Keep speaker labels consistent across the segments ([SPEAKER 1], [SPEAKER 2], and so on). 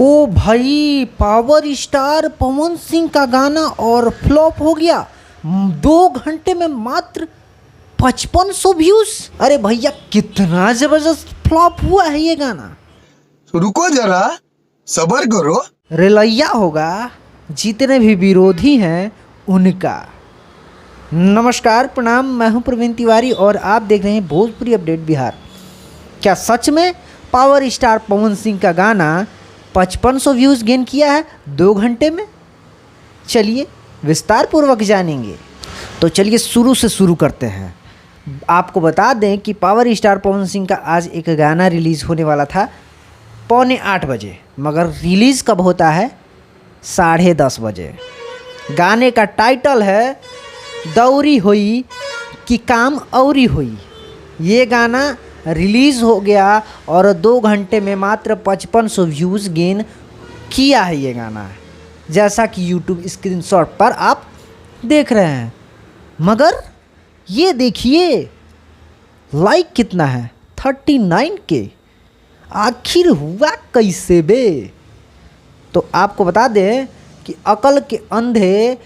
[SPEAKER 1] ओ भाई, power star Pawan Singh का गाना और फ्लॉप हो गया। 2 घंटे में मात्र 5500 व्यूज। अरे भैया, कितना जबरदस्त फ्लॉप हुआ है ये गाना।
[SPEAKER 2] रुको जरा, सब्र करो।
[SPEAKER 1] रेलैया होगा जितने भी विरोधी हैं उनका। नमस्कार, प्रणाम, मैं हूं प्रवीण तिवारी और आप देख रहे हैं भोजपुरी अपडेट बिहार। क्या सच में पावर स्टार पवन सिंह का गाना 5500 व्यूज़ गेन किया है 2 घंटे में? चलिए विस्तार पूर्वक जानेंगे। तो चलिए शुरू से शुरू करते हैं। आपको बता दें कि पावर स्टार पवन सिंह का आज एक गाना रिलीज़ होने वाला था 7:45 बजे, मगर रिलीज़ कब होता है? 10:30 बजे। गाने का टाइटल है दौरी हुई कि काम औरी हुई। ये गाना रिलीज़ हो गया और 2 घंटे में मात्र 5500 व्यूज़ गेन किया है ये गाना, जैसा कि यूट्यूब स्क्रीनशॉट पर आप देख रहे हैं। मगर ये देखिए लाइक कितना है, 39K। आखिर हुआ कैसे बे? तो आपको बता दें कि अकल के अंधे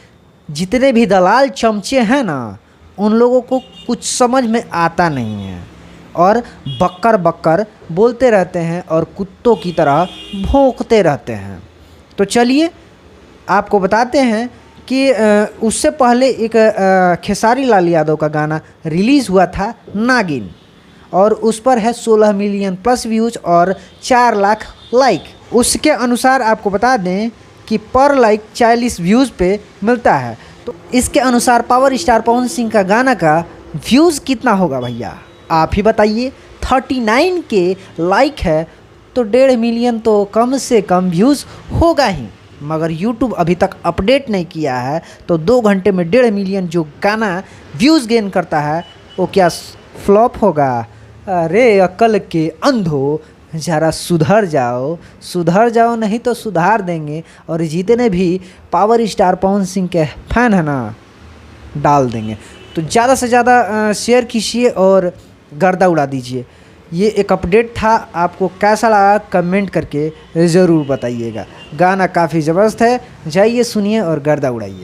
[SPEAKER 1] जितने भी दलाल चमचे हैं ना, उन लोगों को कुछ समझ में आता नहीं है और बक्कर बक्कर बोलते रहते हैं और कुत्तों की तरह भौंकते रहते हैं। तो चलिए आपको बताते हैं कि उससे पहले एक खेसारी लाल यादव का गाना रिलीज़ हुआ था नागिन, और उस पर है 16 मिलियन प्लस व्यूज़ और 4 लाख लाइक। उसके अनुसार आपको बता दें कि पर लाइक 40 व्यूज़ पे मिलता है। तो इसके अनुसार पावर स्टार पवन सिंह का गाना का व्यूज़ कितना होगा भैया, आप ही बताइए। 39K लाइक है तो 1.5 मिलियन तो कम से कम व्यूज़ होगा ही, मगर YouTube अभी तक अपडेट नहीं किया है। तो 2 घंटे में 1.5 मिलियन जो गाना व्यूज़ गेन करता है वो क्या फ्लॉप होगा? अरे अक्ल के अंधो, ज़रा सुधर जाओ, नहीं तो सुधार देंगे। और जितने भी पावर स्टार पवन सिंह के फैन हैं ना, डाल देंगे। तो ज़्यादा से ज़्यादा शेयर कीजिए और गर्दा उड़ा दीजिए। ये एक अपडेट था, आपको कैसा लगा कमेंट करके ज़रूर बताइएगा। गाना काफ़ी ज़बरदस्त है, जाइए सुनिए और गर्दा उड़ाइए।